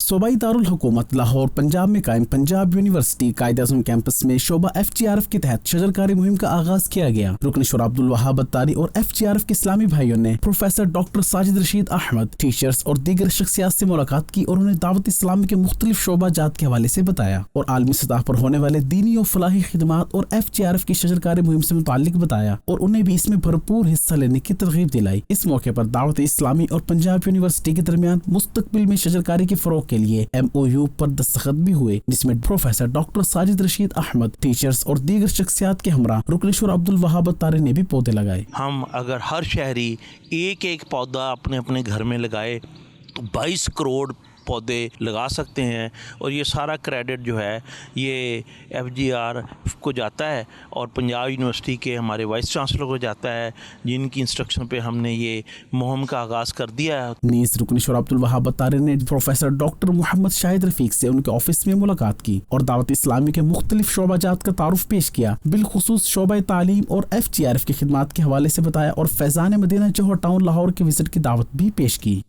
صوبائی دارالحکومت لاہور پنجاب میں قائم پنجاب یونیورسٹی قائد اعظم کیمپس میں شعبہ FGRF کے تحت شجرکاری مہم کا آغاز کیا گیا۔ رکن شورا عبدالوہاب اتاری اور FGRF کے اسلامی بھائیوں نے professor doctor Sajid Rashid Ahmad, teachers اور دیگر شخصیات سے ملاقات کی اور انہیں دعوت اسلامی کے مختلف شعبہ جات کے حوالے سے بتایا اور عالمی سطح پر ہونے والے دینی اور فلاحی خدمات اور FGRF کی شجرکاری مہم سے متعلق بتایا اور انہیں بھی اس میں بھرپور حصہ لینے کی ترغیب دلائی۔ اس موقع پر دعوت اسلامی اور پنجاب یونیورسٹی کے درمیان مستقبل میں شجرکاری کے فروغ کے لیے MOU پر دستخط بھی ہوئے، جس میں professor doctor Sajid Rashid Ahmad, teachers اور دیگر شخصیات کے ہمراہ رکن شورا عبدالوہاب اتاری نے بھی پودے لگائے۔ ہم اگر ہر شہری ایک پودا اپنے اپنے گھر میں لگائے تو 22 کروڑ پودے لگا سکتے ہیں، اور یہ سارا کریڈٹ جو ہے یہ FGRF کو جاتا ہے اور پنجاب یونیورسٹی کے ہمارے وائس چانسلر کو جاتا ہے، جن کی انسٹرکشن پہ ہم نے یہ مہم کا آغاز کر دیا ہے۔ نیز رکن شورا عبدالوہاب اتاری نے پروفیسر ڈاکٹر محمد شاہد رفیق سے ان کے آفس میں ملاقات کی اور دعوت اسلامی کے مختلف شعبہ جات کا تعارف پیش کیا، بالخصوص شعبہ تعلیم اور FGRF کی خدمات کے حوالے سے بتایا اور فیضان مدینہ جوہر ٹاؤن لاہور کے وزٹ کی دعوت بھی پیش کی۔